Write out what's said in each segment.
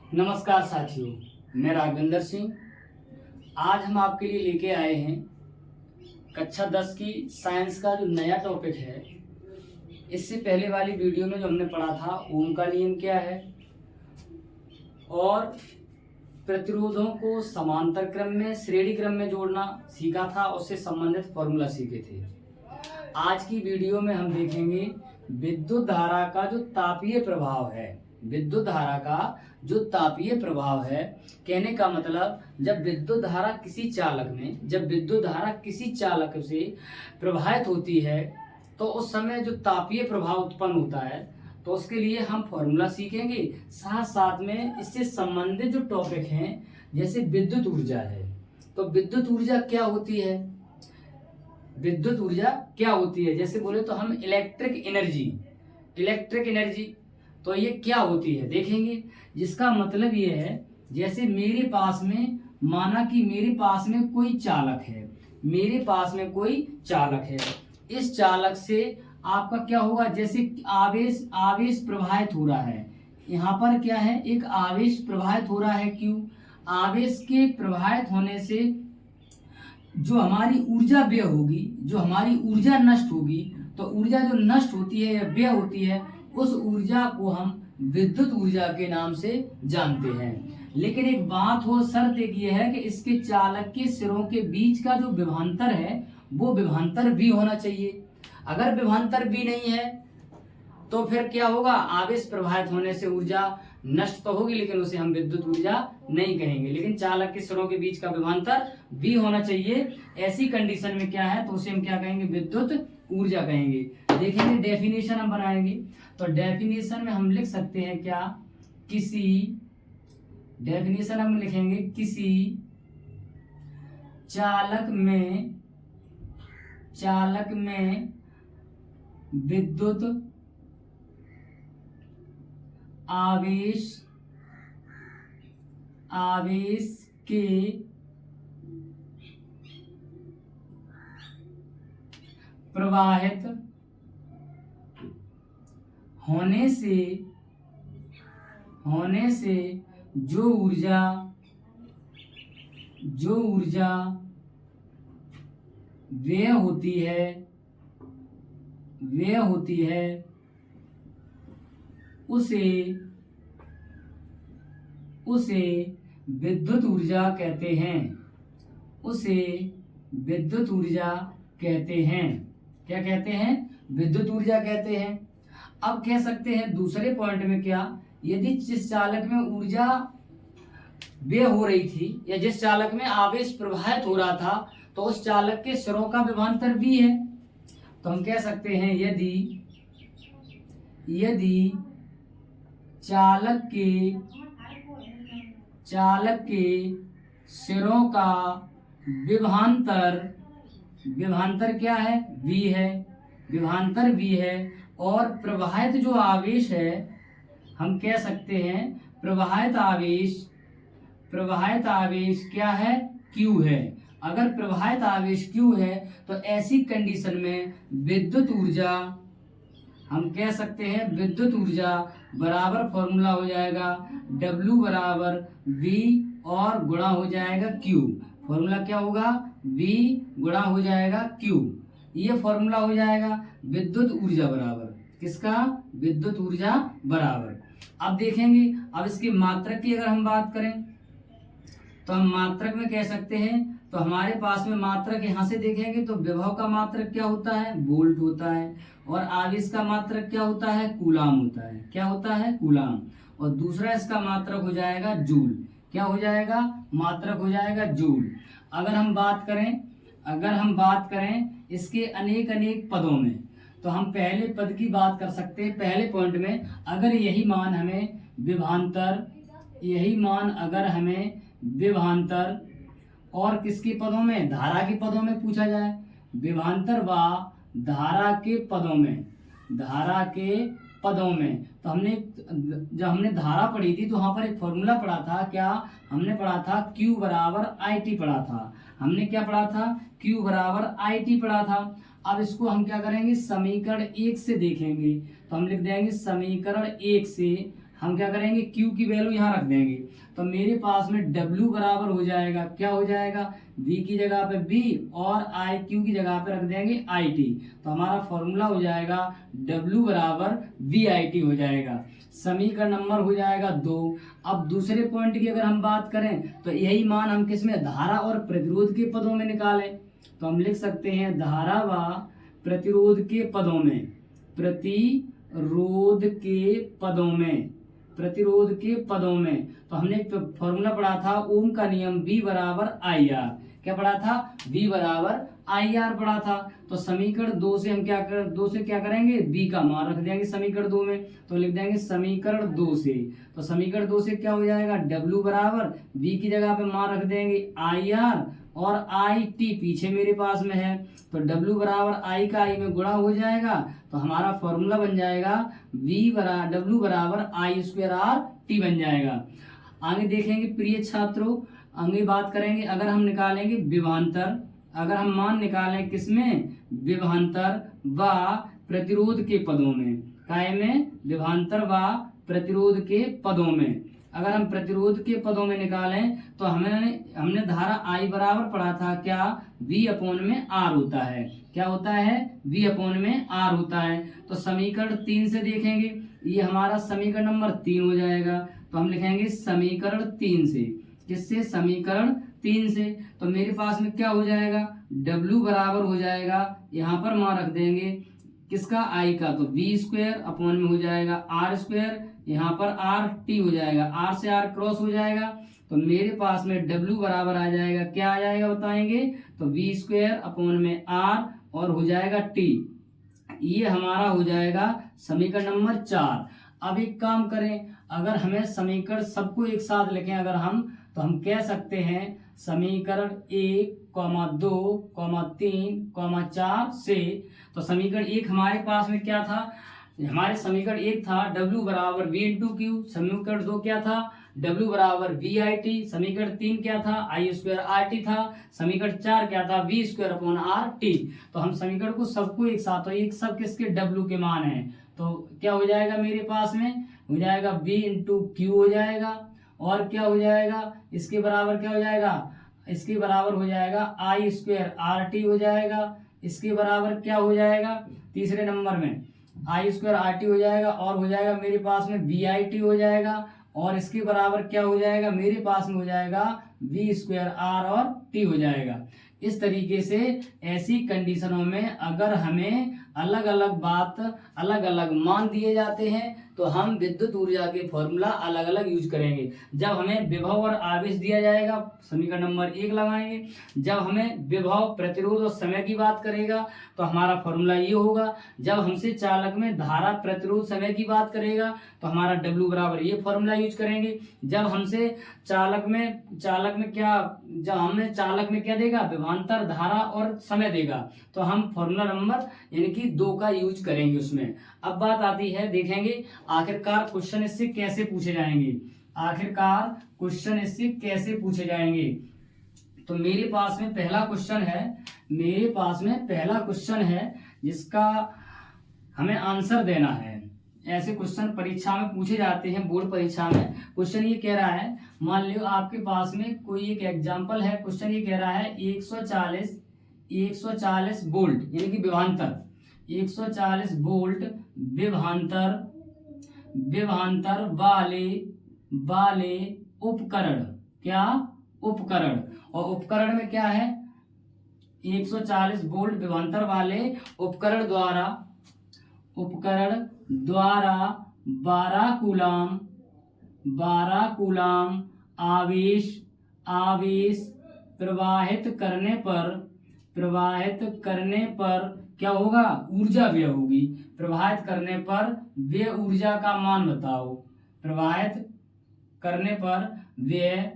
नमस्कार साथियों, मैं राघवेंद्र सिंह। आज हम आपके लिए लेके आए हैं कक्षा 10 की साइंस का जो नया टॉपिक है। इससे पहले वाली वीडियो में जो हमने पढ़ा था ओम का नियम क्या है और प्रतिरोधों को समांतर क्रम में श्रेणी क्रम में जोड़ना सीखा था, उससे संबंधित फॉर्मूला सीखे थे। आज की वीडियो में हम देखेंगे विद्युत धारा का जो तापीय प्रभाव है। विद्युत धारा का जो तापीय प्रभाव है, कहने का मतलब जब विद्युत धारा किसी चालक से प्रवाहित होती है तो उस समय जो तापीय प्रभाव उत्पन्न होता है, तो उसके लिए हम फॉर्मूला सीखेंगे। साथ साथ में इससे संबंधित जो टॉपिक हैं, जैसे विद्युत ऊर्जा है, तो विद्युत ऊर्जा क्या होती है, जैसे बोले तो हम इलेक्ट्रिक एनर्जी तो ये क्या होती है देखेंगे। जिसका मतलब ये है, जैसे मेरे पास में माना कि मेरे पास में कोई चालक है, इस चालक से आपका क्या होगा, जैसे आवेश प्रवाहित हो रहा है। यहाँ पर क्या है, एक आवेश प्रवाहित हो रहा है। क्यों? आवेश के प्रवाहित होने से जो हमारी ऊर्जा व्यय होगी, जो हमारी ऊर्जा नष्ट होगी, तो ऊर्जा जो नष्ट होती है या व्यय होती है, उस ऊर्जा को हम विद्युत ऊर्जा के नाम से जानते हैं। लेकिन एक बात हो, शर्त एक ये है कि इसके चालक के सिरों के बीच का जो विभवांतर है वो विभवांतर भी होना चाहिए। अगर विभवांतर भी नहीं है तो फिर क्या होगा, आवेश प्रवाहित होने से ऊर्जा नष्ट तो होगी, लेकिन उसे हम विद्युत ऊर्जा नहीं कहेंगे। लेकिन चालक के सिरों के बीच का विभवांतर भी होना चाहिए। ऐसी कंडीशन में क्या है, तो उसे हम क्या कहेंगे, विद्युत ऊर्जा कहेंगे। देखेंगे डेफिनेशन हम बनाएंगे, तो डेफिनेशन में हम लिख सकते हैं क्या, डेफिनेशन हम लिखेंगे किसी चालक में विद्युत आवेश के प्रवाहित होने से जो ऊर्जा व्यय होती है उसे विद्युत ऊर्जा कहते हैं। क्या कहते हैं? विद्युत ऊर्जा कहते हैं। अब कह सकते हैं दूसरे पॉइंट में क्या, यदि जिस चालक में ऊर्जा व्यय हो रही थी या जिस चालक में आवेश प्रवाहित हो रहा था, तो उस चालक के सिरों का विभवांतर भी है, तो हम कह सकते हैं यदि चालक के सिरों का विभवांतर क्या है, विभवांतर भी है, और प्रवाहित जो आवेश है, हम कह सकते हैं प्रवाहित आवेश क्या है, Q है। अगर प्रवाहित आवेश Q है तो ऐसी कंडीशन में विद्युत ऊर्जा, हम कह सकते हैं विद्युत ऊर्जा बराबर फॉर्मूला हो जाएगा W बराबर V और गुणा हो जाएगा Q। फॉर्मूला क्या होगा, V गुणा हो जाएगा Q। ये फॉर्मूला हो जाएगा विद्युत ऊर्जा बराबर किसका, विद्युत ऊर्जा बराबर। अब देखेंगे, अब इसकी मात्रक की अगर हम बात करें तो हम मात्रक में कह सकते हैं, तो हमारे पास में मात्रक यहाँ से देखेंगे तो विभव का मात्रक क्या होता है, वोल्ट होता है, और आवेश का मात्रक क्या होता है, कूलाम होता है। क्या होता है, कूलाम। और दूसरा इसका मात्रक हो जाएगा जूल। क्या हो जाएगा, मात्रक हो जाएगा जूल। अगर हम बात करें इसके अनेक पदों में, तो हम पहले पद की बात कर सकते हैं। पहले पॉइंट में अगर यही मान हमें विभवांतर और किसके पदों में, धारा के पदों में पूछा जाए, विभवांतर व धारा के पदों में, तो जब हमने धारा पढ़ी थी तो वहां पर एक फॉर्मूला पढ़ा था। क्या हमने पढ़ा था, Q बराबर IT पढ़ा था। हमने क्या पढ़ा था, Q बराबर IT पढ़ा था। अब इसको हम क्या करेंगे, समीकरण 1 से देखेंगे, तो हम लिख देंगे समीकरण 1 से हम क्या करेंगे, Q की वैल्यू यहाँ रख देंगे। तो मेरे पास में W बराबर हो जाएगा, क्या हो जाएगा, V की जगह पे B और IQ की जगह पे रख देंगे IT। तो हमारा फॉर्मूला हो जाएगा W बराबर VIT हो जाएगा। समीकरण नंबर हो जाएगा 2। अब दूसरे पॉइंट की अगर हम बात करें तो यही मान हम किसमें, धारा और प्रतिरोध के पदों में निकालें। तो हम लिख सकते हैं धारा व प्रतिरोध के पदों में, प्रतिरोध के पदों में, प्रतिरोध के पदों में। तो हमने फॉर्मूला पढ़ा था ओम का नियम, V बराबर IR। क्या पढ़ा था, V बराबर IR पढ़ा था। तो समीकरण 2 से हम क्या करेंगे, B का मान रख देंगे समीकरण 2 में। तो लिख देंगे समीकरण 2 से, तो समीकरण 2 से क्या हो जाएगा, W बराबर V की जगह पे मान रख देंगे IR और IT पीछे मेरे पास में है। तो W बराबर I का I में गुणा हो जाएगा। तो हमारा फॉर्मूला बन जाएगा W बराबर I²RT बन जाएगा। आगे देखेंगे प्रिय छात्रों, आगे बात करेंगे, अगर हम निकालेंगे विभवांतर, अगर हम मान निकालें किसमें, विभवांतर व प्रतिरोध के पदों में, काय में, विभवांतर व प्रतिरोध के पदों में। अगर हम प्रतिरोध के पदों में निकालें तो हमने धारा I बराबर पढ़ा था, क्या, V/R होता है। क्या होता है, V/R होता है। तो समीकरण 3 से देखेंगे, ये हमारा समीकरण नंबर 3 हो जाएगा। तो हम लिखेंगे समीकरण 3 से, किससे, समीकरण 3 से। तो मेरे पास में क्या हो जाएगा, W बराबर हो जाएगा, यहाँ पर मान रख देंगे किसका, I का। तो V² में हो जाएगा R², यहाँ पर RT हो जाएगा, R से R क्रॉस हो जाएगा। तो मेरे पास में W बराबर आ जाएगा, क्या आ जाएगा बताएंगे, तो V² में R और हो जाएगा T। ये हमारा हो जाएगा समीकरण नंबर 4। अब एक काम करें, अगर हमें समीकरण सबको एक साथ लिखें अगर हम, तो हम कह सकते हैं समीकरण 1, 2, 3, 4 से। तो समीकरण 1 हमारे पास में क्या था, हमारे समीकरण 1 था W बराबर V × Q। समीकरण 2 क्या था, W बराबर VIT। समीकरण 3 क्या था, I²RT था। समीकरण 4 क्या था, V²/RT। तो हम समीकरण को सबको एक साथ, तो एक सब किसके, W के मान है। तो क्या हो जाएगा मेरे पास में, हो जाएगा V × Q हो जाएगा, और क्या हो जाएगा, इसके बराबर क्या हो जाएगा, इसके बराबर हो जाएगा I²RT हो जाएगा। इसके बराबर क्या हो जाएगा, तीसरे नंबर में I²RT हो जाएगा, और हो जाएगा मेरे पास में VIT हो जाएगा, और इसके बराबर क्या हो जाएगा, मेरे पास में हो जाएगा V²R और T हो जाएगा। इस तरीके से ऐसी कंडीशनों में अगर हमें अलग अलग मान दिए जाते हैं तो हम विद्युत ऊर्जा के फॉर्मूला अलग अलग यूज करेंगे। जब हमें विभव और आवेश दिया जाएगा समीकरण नंबर 1 लगाएंगे। जब हमें विभव, प्रतिरोध और समय की बात करेगा तो हमारा फॉर्मूला ये होगा। जब हमसे चालक में धारा, प्रतिरोध, समय की बात करेगा तो हमारा W बराबर ये फॉर्मूला यूज करेंगे। जब हमसे चालक में क्या देगा, विभवांतर, धारा और समय देगा, तो हम फॉर्मूला नंबर यानी कि 2 का यूज करेंगे उसमें। अब बात आती है, देखेंगे आखिरकार क्वेश्चन इससे कैसे पूछे जाएंगे। आखिरकार क्वेश्चन इससे कैसे पूछे जाएंगे, तो मेरे पास में पहला क्वेश्चन है जिसका हमें आंसर देना है। ऐसे क्वेश्चन परीक्षा में पूछे जाते हैं, बोर्ड परीक्षा में। क्वेश्चन ये कह रहा है, मान लो आपके पास में कोई एक एग्जांपल है। क्वेश्चन ये कह रहा है 140 वोल्ट यानी कि विभवांतर, 140 वोल्ट विभवांतर वाले उपकरण, क्या, उपकरण, और उपकरण में क्या है, 140 वोल्ट विभवांतर वाले उपकरण द्वारा 12 कूलाम आवेश प्रवाहित करने पर क्या होगा, ऊर्जा व्यय होगी। प्रवाहित करने पर व्यय ऊर्जा का मान बताओ। प्रवाहित करने पर व्यय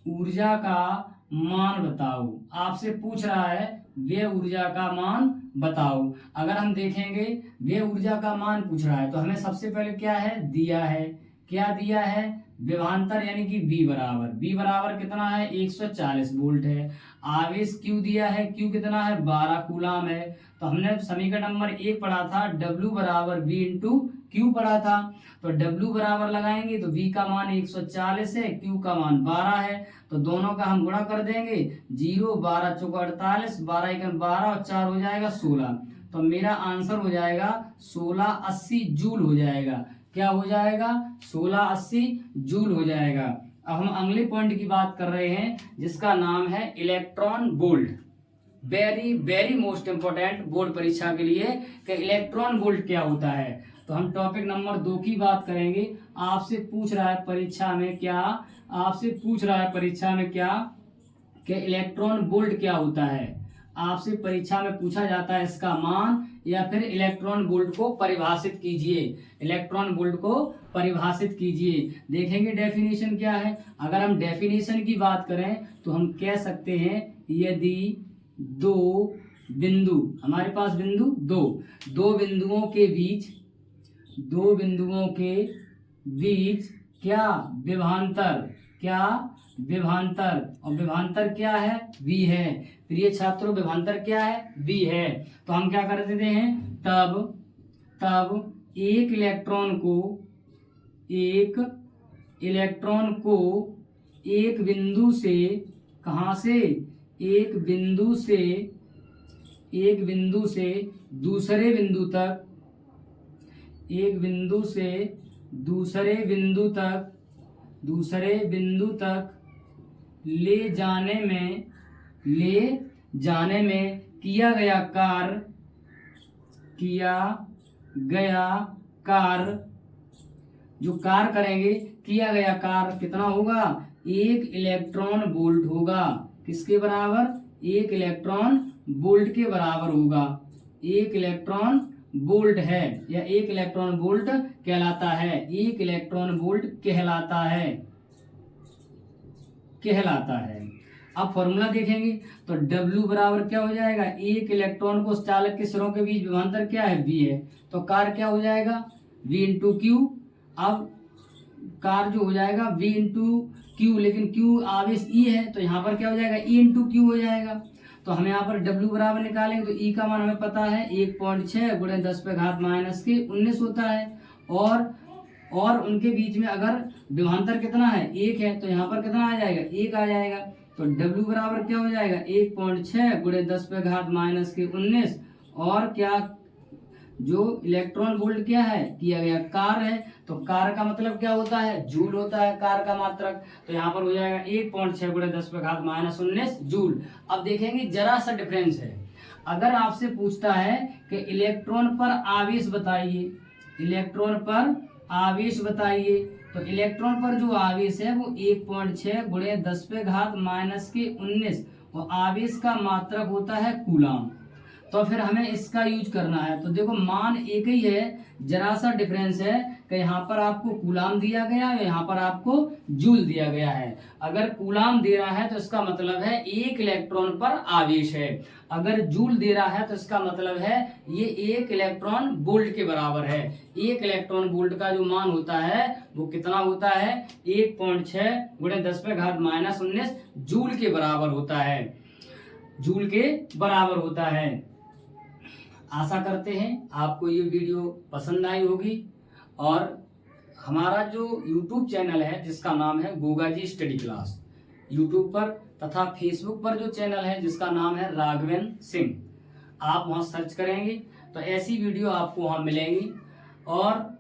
ऊर्जा का मान बताओ। आपसे पूछ रहा है व्यय ऊर्जा का मान बताओ। अगर हम देखेंगे व्यय ऊर्जा का मान पूछ रहा है तो हमें सबसे पहले क्या है, दिया है, क्या दिया है, विभवांतर यानी कि V बराबर कितना है 140 वोल्ट है। आवेश Q दिया है, Q कितना है 12 कूलाम है। तो हमने समीकरण नंबर 1 पढ़ा था W बराबर V इंटू Q पढ़ा था। तो W बराबर लगाएंगे तो V का मान 140 है, Q का मान 12 है। तो दोनों का हम गुणा कर देंगे, 0 12 चौका 48, 12 एकम 12 और 4 हो जाएगा 16। तो मेरा आंसर हो जाएगा 1680 जूल हो जाएगा। क्या हो जाएगा 1680 जूल हो जाएगा। अब हम अगले पॉइंट की बात कर रहे हैं जिसका नाम है electron volt. Very very most important board परीक्षा के लिए कि इलेक्ट्रॉन वोल्ट क्या होता है। तो हम टॉपिक नंबर 2 की बात करेंगे। आपसे पूछ रहा है परीक्षा में क्या कि इलेक्ट्रॉन वोल्ट क्या होता है। आपसे परीक्षा में पूछा जाता है इसका मान या फिर इलेक्ट्रॉन वोल्ट को परिभाषित कीजिए। इलेक्ट्रॉन वोल्ट को परिभाषित कीजिए। देखेंगे डेफिनेशन क्या है। अगर हम डेफिनेशन की बात करें तो हम कह सकते हैं यदि दो बिंदु, हमारे पास बिंदु दो बिंदुओं के बीच क्या विभवांतर और विभवांतर क्या है V है। प्रिय छात्रों विभवांतर क्या है V है। तो हम क्या कर देते हैं, तब एक इलेक्ट्रॉन को एक बिंदु से कहां से, एक बिंदु से दूसरे बिंदु तक ले जाने में किया गया कार्य कितना होगा, 1 इलेक्ट्रॉन वोल्ट होगा। किसके बराबर, 1 इलेक्ट्रॉन वोल्ट के बराबर होगा। 1 इलेक्ट्रॉन वोल्ट है या 1 इलेक्ट्रॉन वोल्ट कहलाता है। 1 इलेक्ट्रॉन वोल्ट कहलाता है। अब फॉर्मूला देखेंगे तो W बराबर क्या हो जाएगा, 1 इलेक्ट्रॉन को चालक के सिरों के बीच विभवांतर क्या है V है। तो कार्य क्या हो जाएगा V इंटू Q। अब कार्य जो हो जाएगा V इंटू Q, लेकिन Q आवेश E है तो यहाँ पर क्या हो जाएगा E इंटू Q हो जाएगा। तो हम यहाँ पर W बराबर निकालेंगे तो E का मान हमें पता है 1.6 गुणे 10 पे घात माइनस के 19 होता है। और उनके बीच में अगर विभवांतर कितना है 1 है तो यहाँ पर कितना आ जाएगा 1 आ जाएगा। तो W बराबर क्या हो जाएगा 1.6 गुणे 10 पे घात माइनस के 19 और क्या जो इलेक्ट्रॉन वोल्ट क्या है किया गया कार्य है। तो कार्य का मतलब क्या होता है, जूल होता है कार्य का मात्रक। तो यहाँ पर हो जाएगा 1.6 गुणे 10 पे घात माइनस 19 जूल। अब देखेंगे जरा सा डिफरेंस है। अगर आपसे पूछता है कि इलेक्ट्रॉन पर आवेश बताइए तो इलेक्ट्रॉन पर जो आवेश है वो 1.6 गुणे 10 पे घात माइनस के 19 और आवेश का मात्रक होता है कूलाम। तो फिर हमें इसका यूज करना है। तो देखो मान एक ही है, जरा सा डिफरेंस है कि यहाँ पर आपको कूलाम दिया गया है, यहाँ पर आपको जूल दिया गया है। अगर कूलाम दे रहा है तो इसका मतलब है 1 इलेक्ट्रॉन पर आवेश है। अगर जूल दे रहा है तो इसका मतलब है ये 1 इलेक्ट्रॉन वोल्ट के बराबर है। 1 इलेक्ट्रॉन वोल्ट का जो मान होता है वो कितना होता है 1.6 गुणे 10 पे घात माइनस 19 जूल के बराबर होता है। आशा करते हैं आपको ये वीडियो पसंद आई होगी और हमारा जो YouTube चैनल है जिसका नाम है Goga ji study class, YouTube पर तथा Facebook पर जो चैनल है जिसका नाम है राघवेंद्र सिंह, आप वहां सर्च करेंगे तो ऐसी वीडियो आपको वहां मिलेंगी। और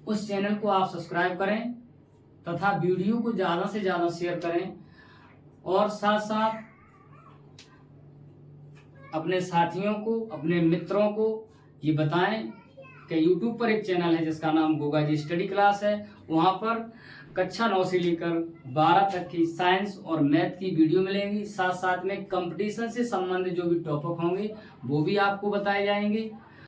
उस चैनल को आप सब्सक्राइब करें तथा वीडियो को ज़्यादा से ज़्यादा शेयर करें और साथ साथ अपने साथियों को, अपने मित्रों को ये बताएं कि YouTube पर एक चैनल है जिसका नाम गोगा जी स्टडी क्लास है। वहाँ पर कक्षा 9 से लेकर 12 तक की साइंस और मैथ की वीडियो मिलेंगी। साथ साथ में कंपटीशन से संबंधित जो भी टॉपिक होंगे वो भी आपको बताए जाएंगे।